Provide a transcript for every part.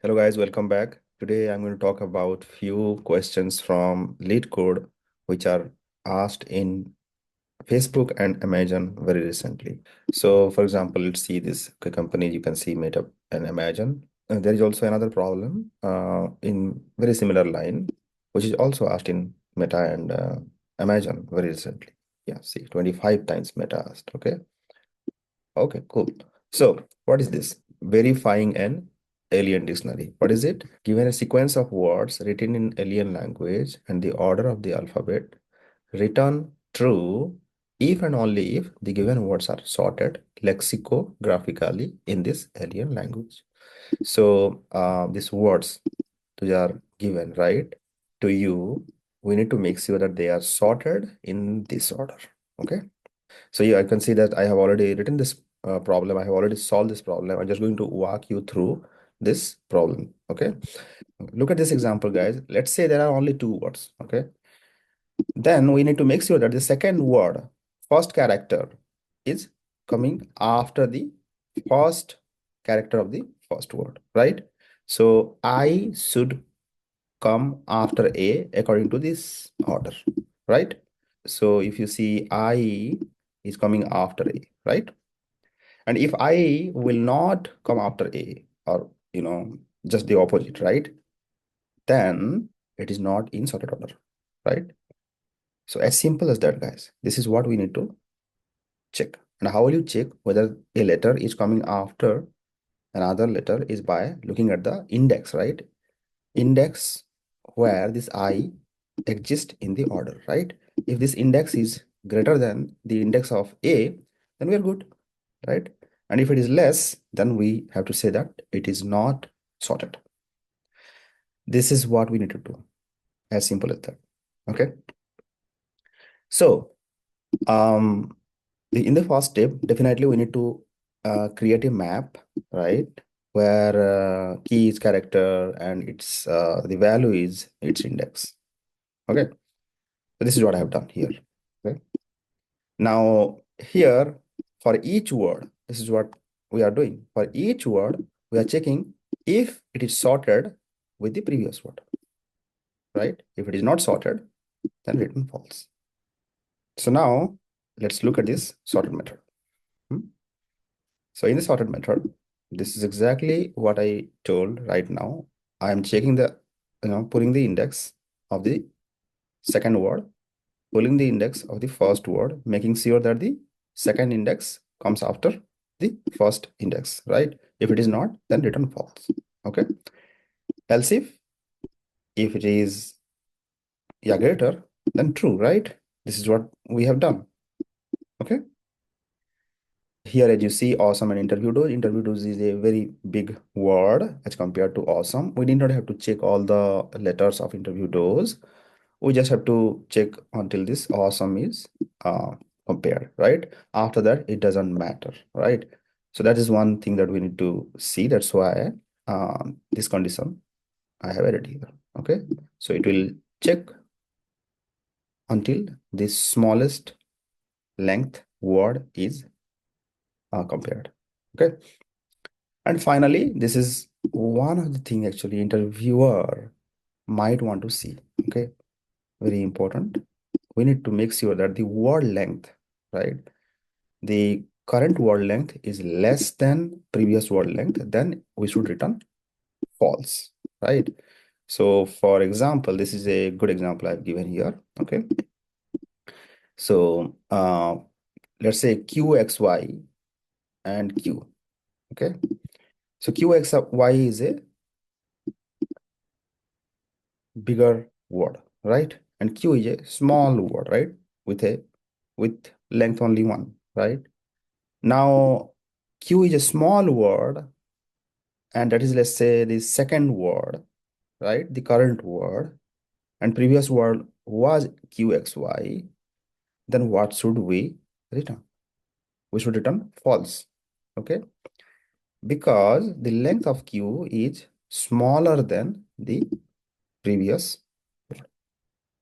Hello guys, welcome back. Today I'm going to talk about few questions from Leetcode which are asked in Facebook and Amazon very recently. So for example, let's see this company, you can see Meta and Amazon. And there is also another problem in very similar line, which is also asked in Meta and Amazon very recently. Yeah, see 25 times Meta asked. Okay, cool. So what is this? Verifying an alien dictionary. What is it? Given a sequence of words written in alien language and the order of the alphabet, return true if and only if the given words are sorted lexicographically in this alien language. So these words which are given, right, to you, we need to make sure that they are sorted in this order. Okay. So yeah, I can see that I have already written this problem. I have already solved this problem. I'm just going to walk you through this problem. Okay. Look at this example, guys. Let's say there are only two words. Okay. Then we need to make sure that the second word, first character, is coming after the first character of the first word, right? So I should come after A according to this order, right? So if you see I is coming after A, right? And if I will not come after A or, just the opposite, right? Then it is not in sorted order, right? So as simple as that, guys. This is what we need to check. And how will you check whether a letter is coming after another letter is by looking at the index, right? Index where this I exists in the order, right? If this index is greater than the index of A, then we are good, right? And if it is less, then we have to say that it is not sorted. This is what we need to do. As simple as that. Okay. So in the first step, definitely we need to create a map, right? Where key is character and its the value is its index. Okay. So this is what I have done here. Okay. Now here for each word, this is what we are doing. For each word, we are checking if it is sorted with the previous word, right? If it is not sorted, then return false. So now let's look at this sorted method. So in the sorted method, this is exactly what I told right now. I am checking the, pulling the index of the second word, pulling the index of the first word, making sure that the second index comes after the first index, right? If it is not, then return false. Okay. Else if it is greater, then true, right? This is what we have done. Okay. Here, as you see, awesome and InterviewDose is a very big word as compared to awesome. We did not have to check all the letters of InterviewDose. We just have to check until this awesome is compared, right? After that, it doesn't matter, right? So that is one thing that we need to see. That's why this condition I have added here. Okay, so it will check until the smallest length word is compared. Okay. And finally, this is one of the things actually interviewer might want to see. Okay, very important. We need to make sure that the word length, right? The current word length is less than previous word length, then we should return false, right? So for example, this is a good example I've given here. Okay. So let's say QXY and Q. Okay. So QXY is a bigger word, right? And Q is a small word, right? With length only one, right? Now Q is a small word, and that is, let's say, the second word, right? The current word, and previous word was QXY. Then what should we return? We should return false. Okay, because the length of Q is smaller than the previous.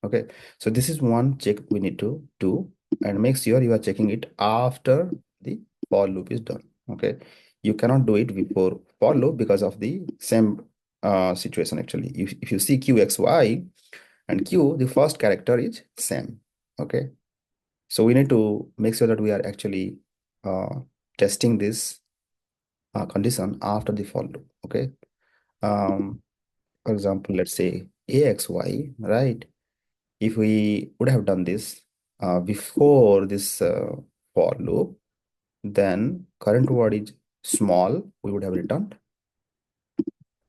Okay, so this is one check we need to do, and make sure you are checking it after the for loop is done. Okay, you cannot do it before for loop because of the same situation actually. If you see QXY and Q, the first character is same. Okay. So we need to make sure that we are actually testing this condition after the for loop. Okay. Um, for example, let's say AXY, right? If we would have done this before this for loop, then current word is small, we would have returned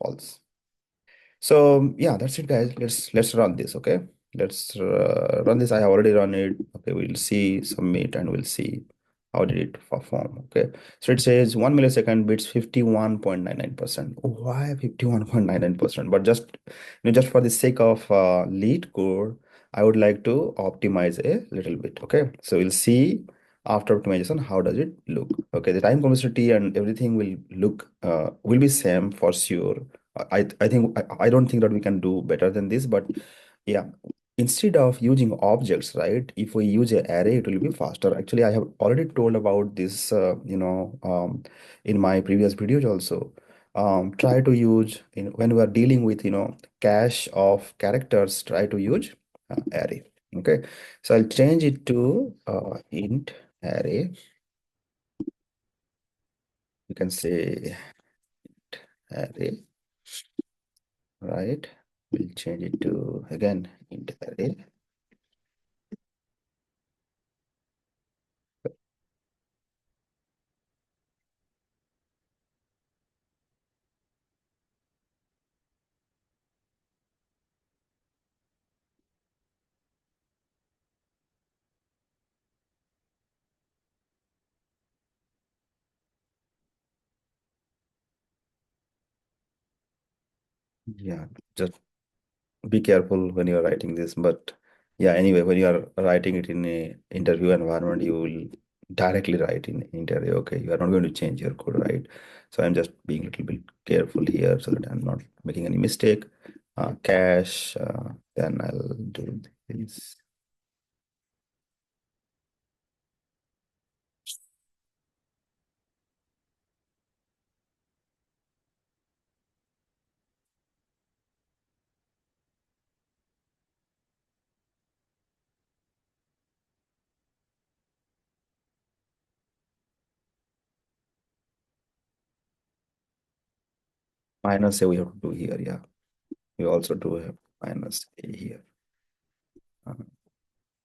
false. So yeah, that's it, guys. Let's run this. Okay, let's run this. I have already run it. Okay, we'll see submit and we'll see how did it perform. Okay, so it says 1 millisecond beats 51.99%. Why 51.99%? But just for the sake of lead code, I would like to optimize a little bit. Okay, so we'll see after optimization how does it look. Okay, the time complexity and everything will be same for sure. I don't think that we can do better than this, but yeah, instead of using objects, right? If we use an array, it will be faster. Actually, I have already told about this, in my previous videos also. Try to use when we are dealing with cache of characters. Try to use array. Okay, so I'll change it to int array. You can say array, right? We'll change it to again int array. Yeah, just be careful when you're writing this. But yeah, anyway, when you are writing it in a interview environment, you will directly write in interview. Okay, you are not going to change your code, right? So I'm just being a little bit careful here so that I'm not making any mistake. Cache, then I'll do this. Minus A we have to do here. Yeah, we also do have minus A here. Uh,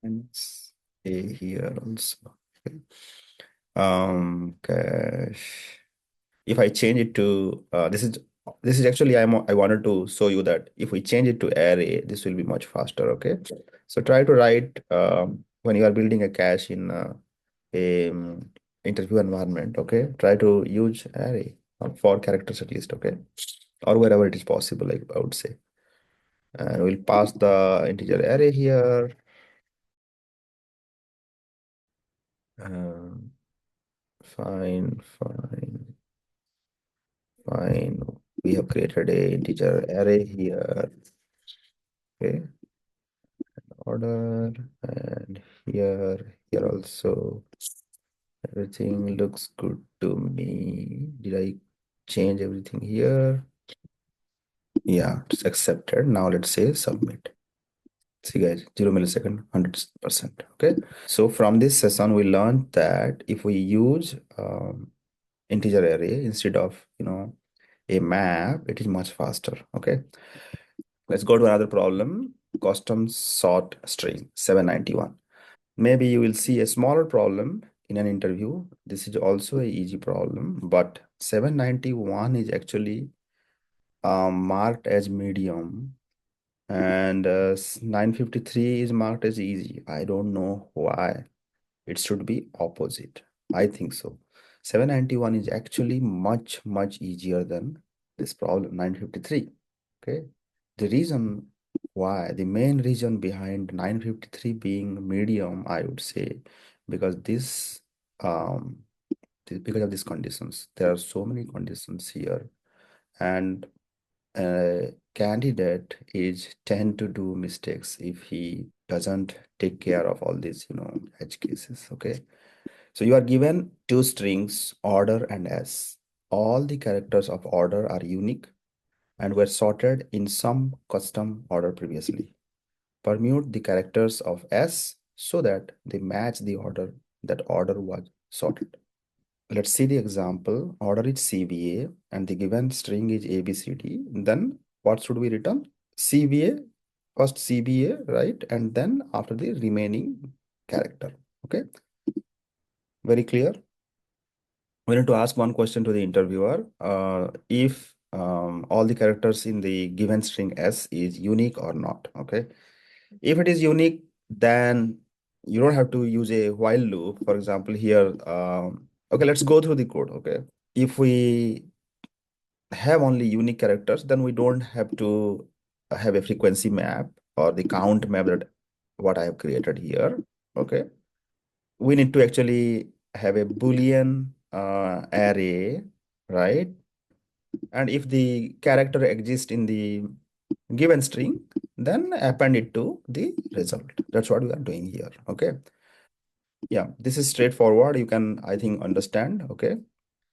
Minus A here also. Okay. Cache. If I change it to this is actually I wanted to show you that if we change it to array, this will be much faster. Okay, so try to write when you are building a cache in a interview environment. Okay, try to use array for characters at least. Okay, or wherever it is possible, like I would say, and we'll pass the integer array here. Um, fine. Fine. We have created a integer array here. Okay. Order and here also everything looks good to me. Did I change everything here? Yeah, it's accepted. Now let's say submit. See guys, 0 millisecond, 100%. Okay. So from this session, we learned that if we use integer array instead of a map, it is much faster. Okay. Let's go to another problem. Custom sort string 791. Maybe you will see a smaller problem in an interview. This is also a easy problem, but 791 is actually marked as medium and 953 is marked as easy. I don't know why. It should be opposite. I think so. 791 is actually much easier than this problem 953. Okay. The main reason behind 953 being medium, I would say, because um because of these conditions. There are so many conditions here, and a candidate is tend to do mistakes if he doesn't take care of all these, edge cases. Okay. So you are given two strings, order and s. All the characters of order are unique and were sorted in some custom order previously. Permute the characters of S so that they match the order that order was sorted. Let's see the example. Order is CBA and the given string is ABCD. Then what should we return? CBA, first CBA, right? And then after the remaining character. Okay, very clear. We need to ask one question to the interviewer. If all the characters in the given string S is unique or not. Okay. If it is unique, then you don't have to use a while loop. For example, here, okay, let's go through the code. Okay. If we have only unique characters, then we don't have to have a frequency map or the count map that what I have created here. Okay. We need to actually have a Boolean array, right? And if the character exists in the given string, then append it to the result. That's what we are doing here. Okay. Yeah, this is straightforward. You can, I think, understand. Okay.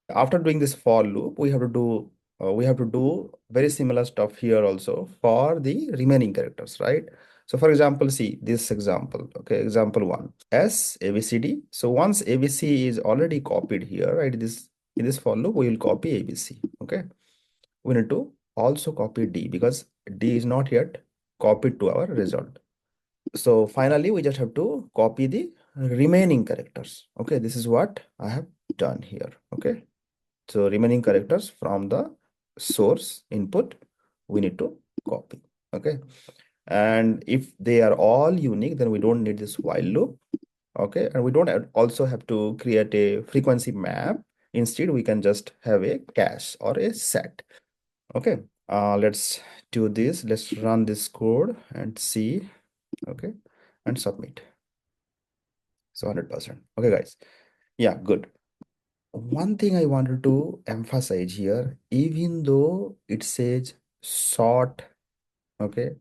After doing this for loop, we have to do very similar stuff here also for the remaining characters, right? So for example, see this example. Okay, example one, S ABCD. So once ABC is already copied here, right? This in this for loop, we will copy ABC. Okay. We need to also copy D because D is not yet copied to our result. So finally, we just have to copy the remaining characters. Okay, this is what I have done here. Okay. So remaining characters from the source input, we need to copy. Okay. And if they are all unique, then we don't need this while loop. Okay. And we don't also have to create a frequency map. Instead, we can just have a cache or a set. Okay. Let's do this. Let's run this code and see. Okay. And submit. So 100%. Okay, guys. Yeah, good. One thing I wanted to emphasize here, even though it says sort, okay,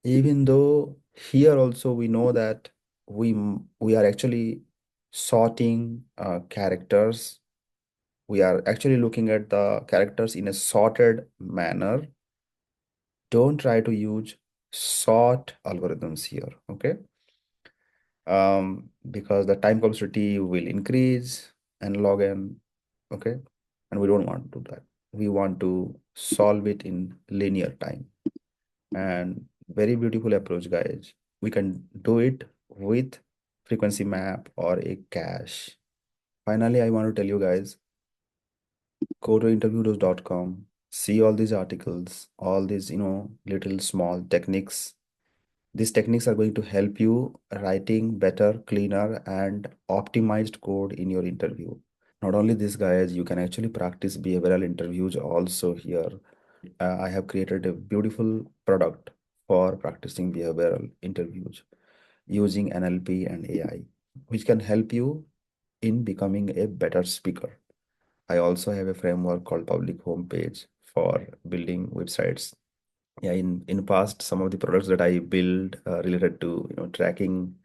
even though here also we know that we are actually sorting characters, we are actually looking at the characters in a sorted manner. Don't try to use sort algorithms here, okay? Because the time complexity will increase and log n, okay? And we don't want to do that. We want to solve it in linear time. And very beautiful approach, guys. We can do it with frequency map or a cache. Finally, I want to tell you guys, go to interviewdose.com, see all these articles, all these, little small techniques. These techniques are going to help you writing better, cleaner, and optimized code in your interview. Not only this, guys, you can actually practice behavioral interviews also here. I have created a beautiful product for practicing behavioral interviews using NLP and AI, which can help you in becoming a better speaker. I also have a framework called Public Homepage for building websites. Yeah, in past, some of the products that I build related to tracking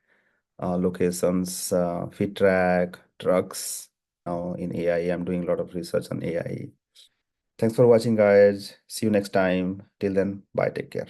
locations, fit track, trucks. Now in AI, I'm doing a lot of research on AI. Thanks for watching, guys. See you next time. Till then, bye. Take care.